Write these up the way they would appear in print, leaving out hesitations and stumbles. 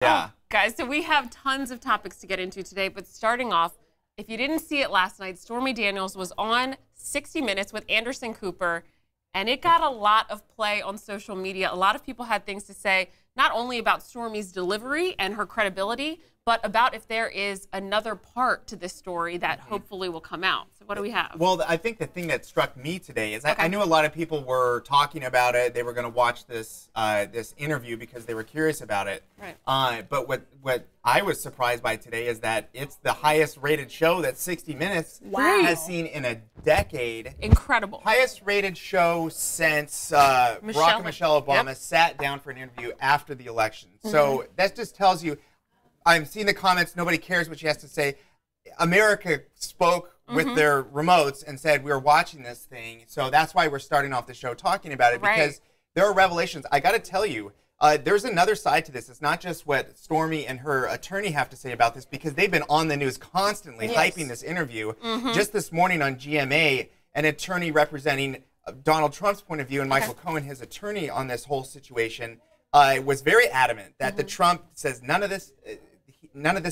Yeah. Oh, guys, so we have tons of topics to get into today, but starting off, if you didn't see it last night, Stormy Daniels was on 60 Minutes with Anderson Cooper, and it got a lot of play on social media. A lot of people had things to say, not only about Stormy's delivery and her credibility, but about if there is another part to this story that hopefully will come out. So what do we have? Well, I think the thing that struck me today is I knew a lot of people were talking about it. They were going to watch this this interview because they were curious about it. Right. But what I was surprised by today is that it's the highest rated show that 60 Minutes has seen in a decade. Incredible. Highest rated show since Barack and Michelle Obama sat down for an interview after the election. So that just tells you, I'm seeing the comments, nobody cares what she has to say. America spoke with their remotes and said, we're watching this thing. So that's why we're starting off the show talking about it, because there are revelations. I got to tell you, there's another side to this. It's not just what Stormy and her attorney have to say about this, because they've been on the news constantly hyping this interview. Just this morning on GMA, an attorney representing Donald Trump's point of view and Michael Cohen, his attorney on this whole situation, was very adamant that the Trump says none of this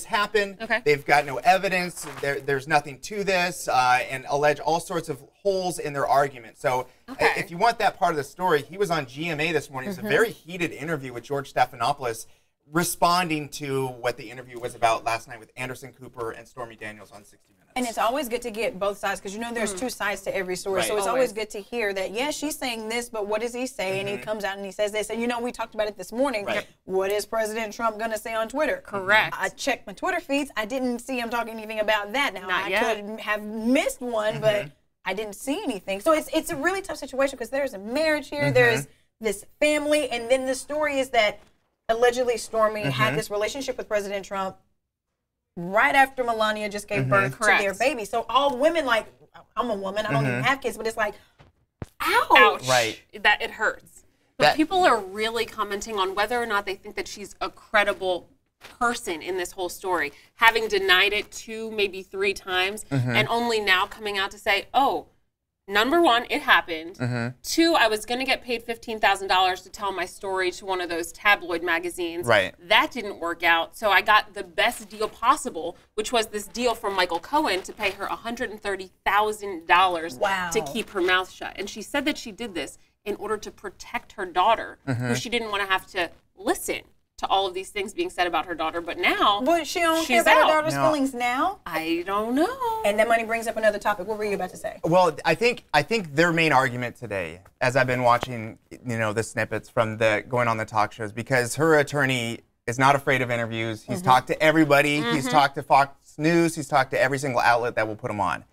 happened. They've got no evidence. There's nothing to this, and allege all sorts of holes in their argument. So if you want that part of the story, he was on GMA this morning. It's a very heated interview with George Stephanopoulos, responding to what the interview was about last night with Anderson Cooper and Stormy Daniels on 60 Minutes. And it's always good to get both sides, because you know there's two sides to every story. So it's always good to hear that, yes, she's saying this, but what does he say? And he comes out and he says this. And you know, we talked about it this morning. What is President Trump going to say on Twitter? Correct. I checked my Twitter feeds. I didn't see him talking anything about that. Now, I could have missed one, but I didn't see anything. So it's a really tough situation, because there's a marriage here. There's this family. And then the story is that allegedly Stormy had this relationship with President Trump right after Melania just gave birth to their baby. So all women, like, I'm a woman, I don't even have kids, but it's like, ouch. Right. That it hurts. But people are really commenting on whether or not they think that she's a credible person in this whole story, having denied it 2, maybe 3 times, and only now coming out to say, oh, number 1, it happened. 2, I was going to get paid $15,000 to tell my story to one of those tabloid magazines. That didn't work out. So I got the best deal possible, which was this deal from Michael Cohen to pay her $130,000 to keep her mouth shut. And she said that she did this in order to protect her daughter, who she didn't want to have to listen to all of these things being said about her daughter. But now, she don't care about her daughter's feelings now? I don't know. And that money brings up another topic. What were you about to say? Well, I think their main argument today, as I've been watching, the snippets from going on the talk shows, because her attorney is not afraid of interviews. He's talked to everybody. He's talked to Fox News. He's talked to every single outlet that will put him on.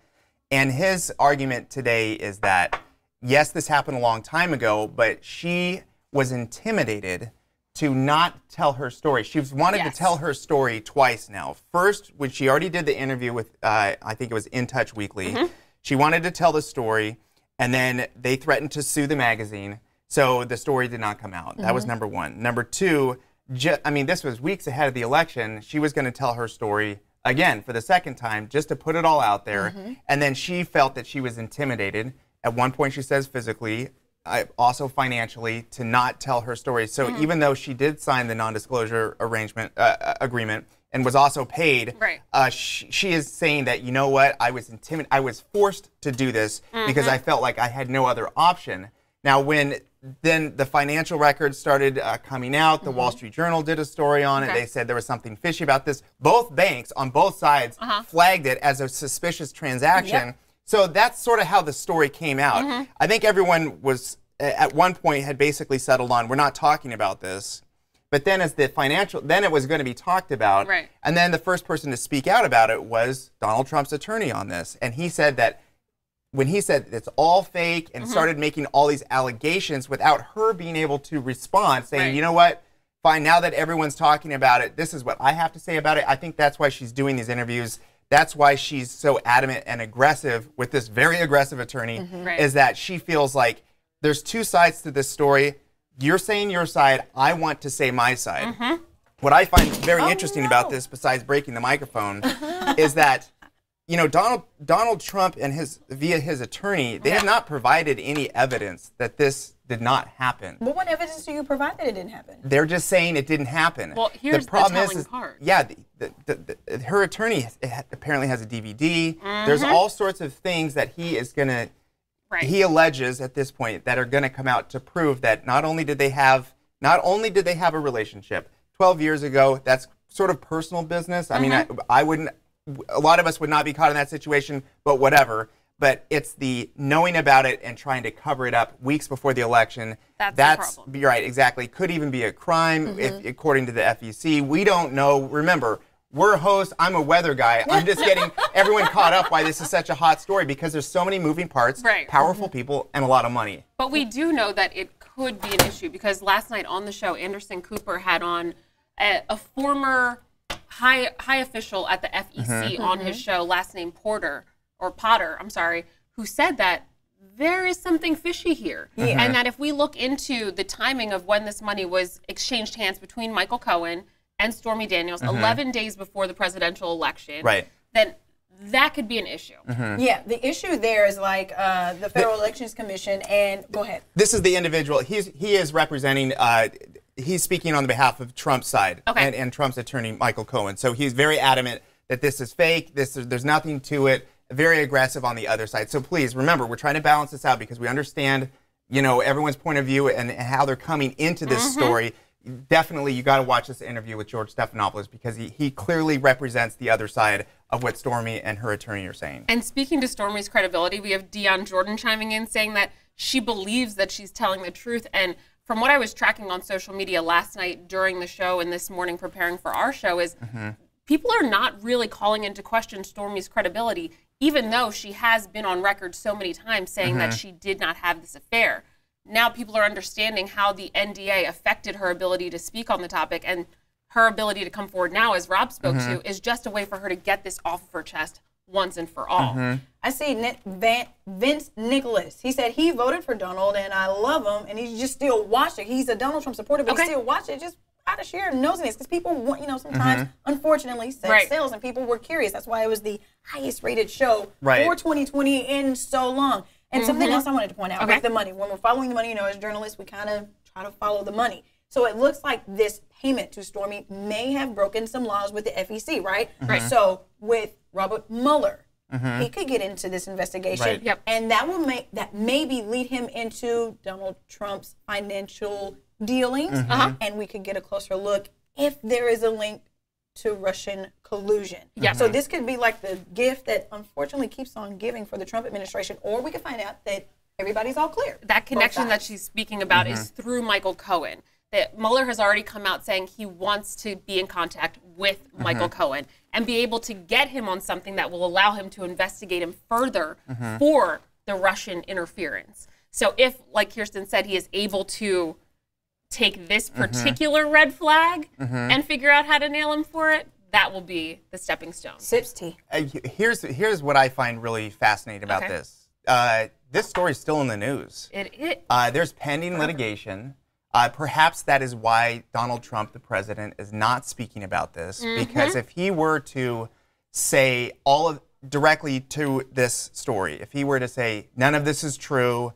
And his argument today is that, yes, this happened a long time ago, but she was intimidated to not tell her story. She's wanted to tell her story twice now. First, when she already did the interview with, I think it was In Touch Weekly, she wanted to tell the story, and then they threatened to sue the magazine, so the story did not come out. That was number 1. Number 2, this was weeks ahead of the election. She was going to tell her story again for the second time, just to put it all out there, and then she felt that she was intimidated. At one point, she says physically, also financially, to not tell her story. So even though she did sign the non-disclosure agreement and was also paid, she is saying that, you know what, I was intimidated. I was forced to do this because I felt like I had no other option. Now, when then the financial records started coming out, the Wall Street Journal did a story on it. They said there was something fishy about this. Both banks on both sides flagged it as a suspicious transaction. So that's sort of how the story came out. I think everyone was, at one point, had basically settled on, we're not talking about this. But then then it was going to be talked about. And then the first person to speak out about it was Donald Trump's attorney on this. And he said that when he said it's all fake and started making all these allegations without her being able to respond, saying, you know what, fine, now that everyone's talking about it, this is what I have to say about it. I think that's why she's doing these interviews. That's why she's so adamant and aggressive with this very aggressive attorney, is that she feels like there's 2 sides to this story. You're saying your side. I want to say my side. What I find very interesting about this, besides breaking the microphone, is that you know, Donald Trump and via his attorney, they have not provided any evidence that this did not happen. Well, what evidence do you provide that it didn't happen? They're just saying it didn't happen. Well, here's the telling part. Yeah, her attorney apparently has a DVD. There's all sorts of things that he is going to, he alleges at this point that are going to come out to prove that not only did they have a relationship 12 years ago, that's sort of personal business. I mean, I wouldn't, a lot of us would not be caught in that situation, but whatever. But it's the knowing about it and trying to cover it up weeks before the election. That's the problem. You're right, exactly. Could even be a crime, according to the FEC. We don't know. Remember, we're hosts. I'm a weather guy. I'm just getting everyone caught up why this is such a hot story, because there's so many moving parts, powerful people, and a lot of money. But we do know that it could be an issue, because last night on the show, Anderson Cooper had on a former high official at the FEC on his show, last name Potter, I'm sorry, who said that there is something fishy here. And that if we look into the timing of when this money was exchanged hands between Michael Cohen and Stormy Daniels 11 days before the presidential election, then that could be an issue. Yeah, the issue there is like the Federal Elections Commission, and go ahead. This is the individual. He is representing, he's speaking on behalf of Trump's side and Trump's attorney, Michael Cohen. So he's very adamant that this is fake, there's nothing to it, very aggressive on the other side. So please, remember, we're trying to balance this out because we understand, you know, everyone's point of view and how they're coming into this story. Definitely, you got to watch this interview with George Stephanopoulos, because he clearly represents the other side of what Stormy and her attorney are saying. And speaking to Stormy's credibility, we have Dion Jordan chiming in saying that she believes that she's telling the truth. And from what I was tracking on social media last night during the show and this morning preparing for our show is people are not really calling into question Stormy's credibility, even though she has been on record so many times saying that she did not have this affair. Now people are understanding how the NDA affected her ability to speak on the topic, and her ability to come forward now, as Rob spoke to, is just a way for her to get this off of her chest once and for all. I see Vince Nicholas. He said he voted for Donald, and I love him, and he's just still watching. He's a Donald Trump supporter, but he still watches it just out of sheer nosiness, because people want, you know, sometimes, unfortunately, sex sells, and people were curious. That's why it was the highest rated show for 2020 in so long. And something else I wanted to point out with the money. When we're following the money, you know, as journalists, we kind of try to follow the money. So it looks like this payment to Stormy may have broken some laws with the FEC, right? So with Robert Mueller, he could get into this investigation, and that will maybe lead him into Donald Trump's financial dealings, and we could get a closer look if there is a link to Russian collusion. So this could be like the gift that unfortunately keeps on giving for the Trump administration, or we could find out that everybody's all clear. That connection that she's speaking about is through Michael Cohen. That Mueller has already come out saying he wants to be in contact with Michael Cohen and be able to get him on something that will allow him to investigate him further for the Russian interference. So if, like Kirsten said, he is able to take this particular red flag and figure out how to nail him for it, that will be the stepping stone. Sips tea. Here's what I find really fascinating about this. This story is still in the news. There's pending litigation. Perhaps that is why Donald Trump, the president, is not speaking about this, because if he were to say directly to this story, if he were to say none of this is true,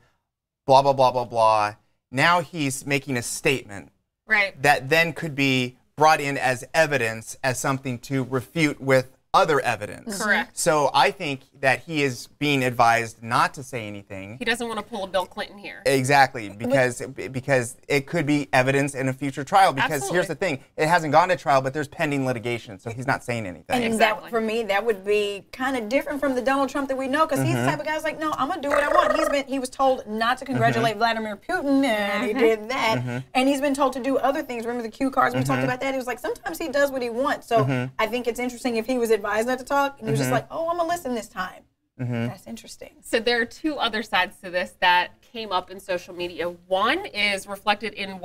blah blah blah blah blah, now he's making a statement that then could be brought in as evidence, as something to refute with other evidence. Correct. So I think that he is being advised not to say anything. He doesn't want to pull a Bill Clinton here. Exactly, because it could be evidence in a future trial. Because here's the thing, it hasn't gone to trial, but there's pending litigation, so he's not saying anything. And that, for me, that would be kind of different from the Donald Trump that we know, because he's the type of guy who's like, no, I'm gonna do what I want. He was told not to congratulate Vladimir Putin, and he did that. And he's been told to do other things. Remember the cue cards? We talked about that. He was like, sometimes he does what he wants. So I think it's interesting if he was advised not to talk, and he was just like, oh, I'm gonna listen this time. That's interesting. So there are two other sides to this that came up in social media. One is reflected in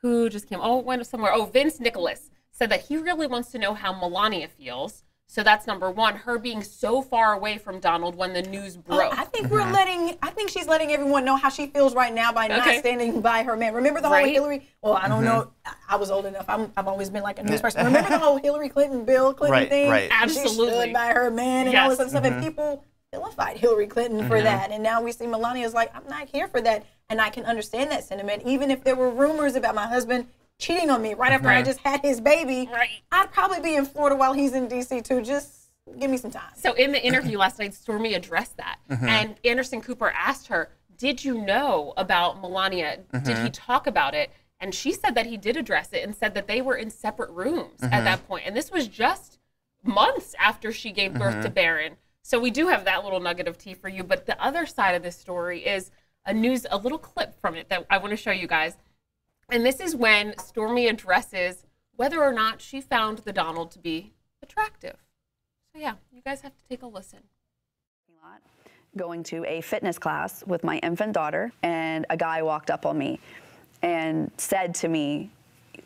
who just came, went somewhere. Vince Nicholas said that he really wants to know how Melania feels. So that's number one, her being so far away from Donald when the news broke. I think I think she's letting everyone know how she feels right now by not standing by her man. Remember the whole Hillary, well, I don't know, I was old enough. I've always been like a news person. Remember the whole Hillary Clinton, Bill Clinton thing? Right. Absolutely. She stood by her man and all this other stuff, and people vilified Hillary Clinton for that. And now we see Melania's like, I'm not here for that. And I can understand that sentiment. Even if there were rumors about my husband cheating on me right after I just had his baby, I'd probably be in Florida while he's in D.C. too. Just give me some time. So in the interview last night, Stormy addressed that. And Anderson Cooper asked her, did you know about Melania? Did he talk about it? And she said that he did address it and said that they were in separate rooms at that point. And this was just months after she gave birth to Barron. So we do have that little nugget of tea for you. But the other side of this story is a little clip from it that I want to show you guys. And this is when Stormy addresses whether or not she found the Donald to be attractive. So yeah, you guys have to take a listen. Going to a fitness class with my infant daughter, and a guy walked up on me and said to me,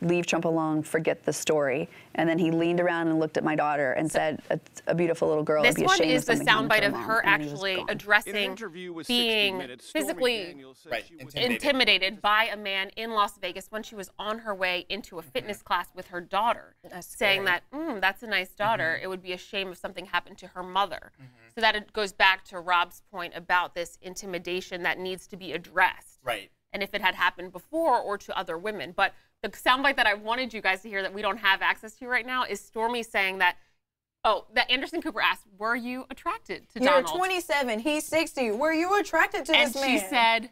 leave Trump alone, forget the story. And then he leaned around and looked at my daughter and said, a beautiful little girl. This one is the soundbite of her actually addressing being physically intimidated by a man in Las Vegas when she was on her way into a fitness class with her daughter, saying that, that's a nice daughter. It would be a shame if something happened to her mother. So that it goes back to Rob's point about this intimidation that needs to be addressed. Right. And if it had happened before or to other women. But the soundbite that I wanted you guys to hear that we don't have access to right now is Stormy saying that, that Anderson Cooper asked, were you attracted to Donald? You're 27, he's 60. Were you attracted to this man? And she said,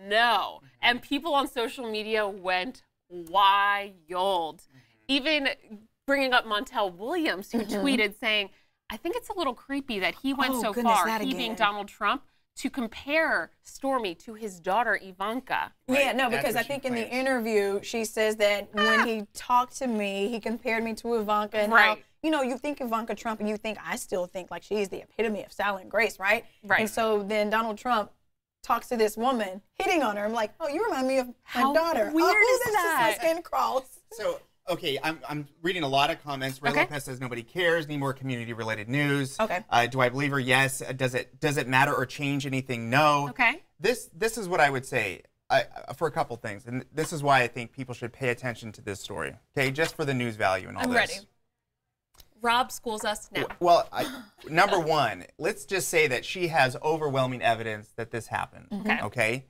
no. And people on social media went wild. Even bringing up Montel Williams, who tweeted saying, I think it's a little creepy that he went so far, he being Donald Trump, to compare Stormy to his daughter Ivanka. Yeah, no, because I think in the interview she says that when he talked to me, he compared me to Ivanka, and how, you know, you think Ivanka Trump and you think, I still think like she's the epitome of style and grace, right? And so then Donald Trump talks to this woman, hitting on her. I'm like, oh, you remind me of my daughter. How weird is that? Just my skin crawls. So, okay, I'm reading a lot of comments. Ray Lopez says nobody cares. Need more community-related news. Okay. Do I believe her? Yes. Does it matter or change anything? No. Okay. This is what I would say for a couple things, and this is why I think people should pay attention to this story. Okay, just for the news value and all this. I'm ready. Rob schools us now. Well, number one, let's just say that she has overwhelming evidence that this happened. Okay.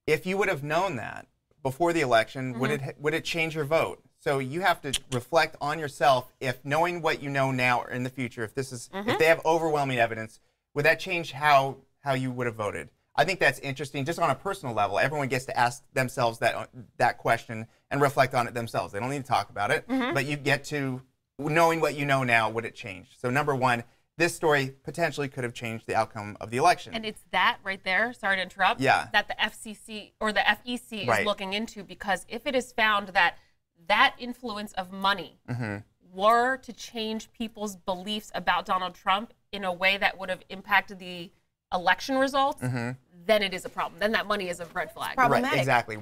If you would have known that before the election, would it change your vote? So you have to reflect on yourself. If knowing what you know now or in the future, if this is if they have overwhelming evidence, would that change how you would have voted? I think that's interesting. Just on a personal level, everyone gets to ask themselves that question and reflect on it themselves. They don't need to talk about it, but you get to knowing what you know now. Would it change? So number one, this story potentially could have changed the outcome of the election. And it's that right there, sorry to interrupt, that the FCC or the FEC is looking into, because if it is found that that influence of money were to change people's beliefs about Donald Trump in a way that would have impacted the election results, then it is a problem. Then that money is a red flag. Problematic. Right, exactly.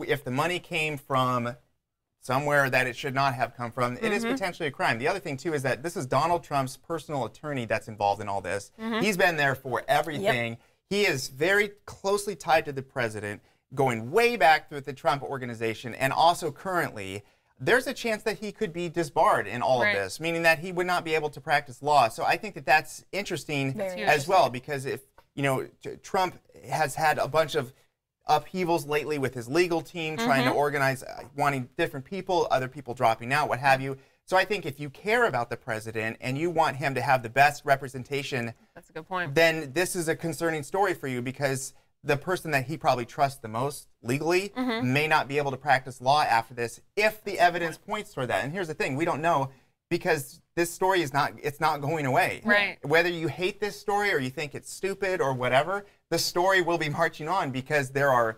If the money came from somewhere that it should not have come from, it is potentially a crime. The other thing, too, is that this is Donald Trump's personal attorney that's involved in all this. He's been there for everything. He is very closely tied to the president, going way back through the Trump organization, and also currently, there's a chance that he could be disbarred in all of this, meaning that he would not be able to practice law. So I think that that's interesting as well, because if, you know, Trump has had a bunch of upheavals lately with his legal team, trying to organize, wanting different people, other people dropping out, what have you. So I think if you care about the president and you want him to have the best representation, that's a good point, then this is a concerning story for you, because the person that he probably trusts the most legally may not be able to practice law after this if the evidence points toward that. And here's the thing, we don't know, because this story is not going away. Right. Whether you hate this story or you think it's stupid or whatever, the story will be marching on, because there are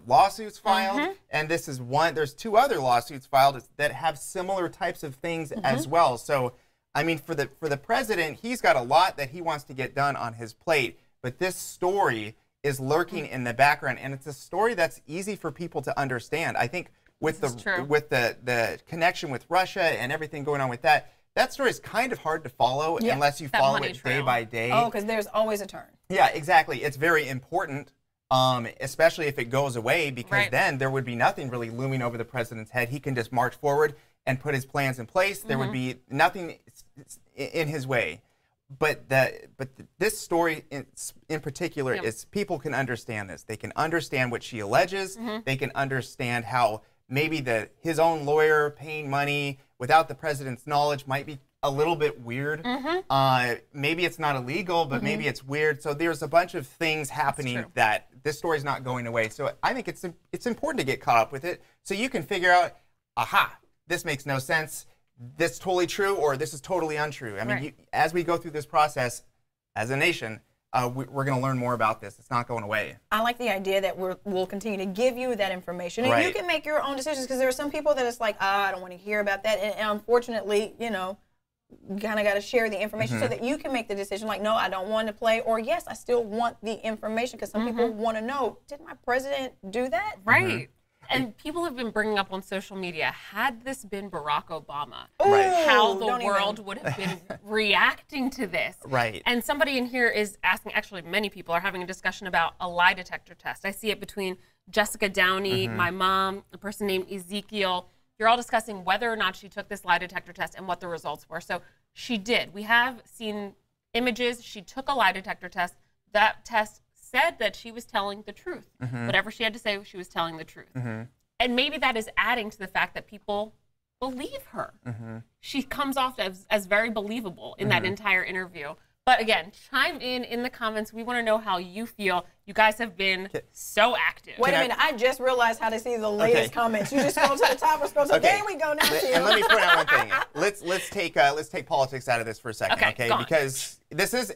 lawsuits filed, and this is one. There's two other lawsuits filed that have similar types of things as well. So, I mean, for the president, he's got a lot that he wants to get done on his plate, but this story is lurking in the background, and it's a story that's easy for people to understand. I think with the connection with Russia and everything going on with that, that story is kind of hard to follow unless you follow it day by day. Oh, because there's always a turn. Yeah, exactly. It's very important, especially if it goes away, because then there would be nothing really looming over the president's head. He can just march forward and put his plans in place. There would be nothing in his way. But this story in particular is people can understand this. They can understand what she alleges. They can understand how maybe his own lawyer paying money without the president's knowledge might be a little bit weird. Maybe it's not illegal, but maybe it's weird. So there's a bunch of things happening that this story's not going away. So I think it's important to get caught up with it so you can figure out, aha, this makes no sense. This is totally true, or this is totally untrue. I mean, as we go through this process as a nation, we're going to learn more about this. It's not going away. I like the idea that we'll continue to give you that information. And you can make your own decisions, because there are some people that it's like, I don't want to hear about that. And unfortunately, you know, you kind of got to share the information so that you can make the decision like, no, I don't want to play, or yes, I still want the information, because some people want to know, did my president do that? Right. And people have been bringing up on social media, had this been Barack Obama, how the world would have been reacting to this. And somebody in here is asking, actually many people are having a discussion about a lie detector test. I see it between Jessica Downey, my mom, a person named Ezekiel. You're all discussing whether or not she took this lie detector test and what the results were. So she did. We have seen images. She took a lie detector test. That test said that she was telling the truth. Whatever she had to say, she was telling the truth. And maybe that is adding to the fact that people believe her. She comes off as very believable in that entire interview. But again, chime in the comments. We want to know how you feel. You guys have been so active. Wait a minute. I just realized how to see the latest comments. You just scroll to the top or scroll to there we go now. And let me point out one thing. Let's take politics out of this for a second, okay? Because this is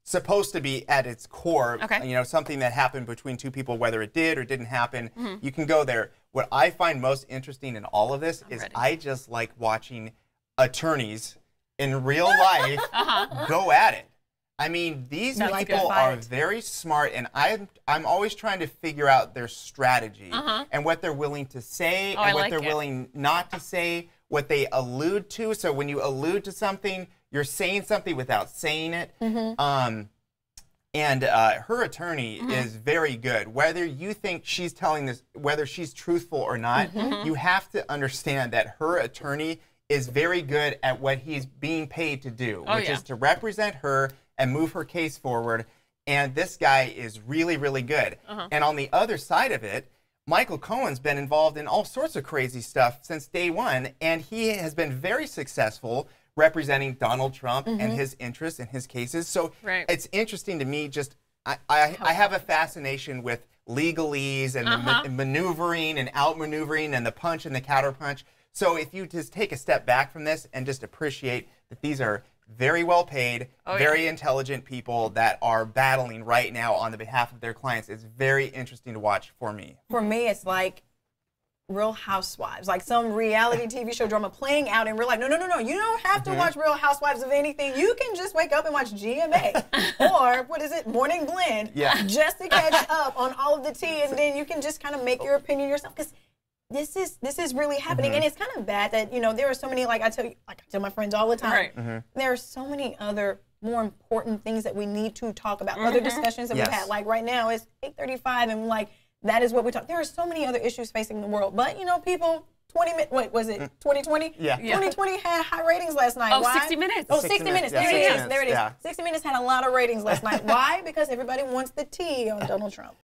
supposed to be at its core, you know, something that happened between two people, whether it did or didn't happen. You can go there. What I find most interesting in all of this is I just like watching attorneys in real life go at it. I mean, these people are very smart, and I'm always trying to figure out their strategy and what they're willing to say and what they're willing not to say, what they allude to. So when you allude to something, you're saying something without saying it. And her attorney is very good. Whether you think she's telling this, whether she's truthful or not, you have to understand that her attorney is very good at what he's being paid to do, which is to represent her and move her case forward. And this guy is really, really good. And on the other side of it, Michael Cohen's been involved in all sorts of crazy stuff since day one, and he has been very successful representing Donald Trump and his interests and his cases. So it's interesting to me, just I have a fascination with legalese and the maneuvering and outmaneuvering and the punch and the counterpunch. So if you just take a step back from this and just appreciate that these are very well paid, very intelligent people that are battling right now on the behalf of their clients, it's very interesting to watch for me. For me, it's like Real Housewives, like some reality TV show drama playing out in real life. No. You don't have to watch Real Housewives of anything. You can just wake up and watch GMA or what is it, Morning Blend, just to catch up on all of the tea, and then you can just kind of make your opinion yourself. Because this is really happening, and it's kind of bad that, you know, there are so many, like I tell my friends all the time, there are so many other more important things that we need to talk about, other discussions that we've had. Like right now it's 8:35, and like that is what we talk. There are so many other issues facing the world, but you know, people. 2020? Yeah. 2020 had high ratings last night. Why? 60 Minutes. Oh, 60 Minutes. There it is. There it is. 60 Minutes had a lot of ratings last night. Why? Because everybody wants the tea on Donald Trump.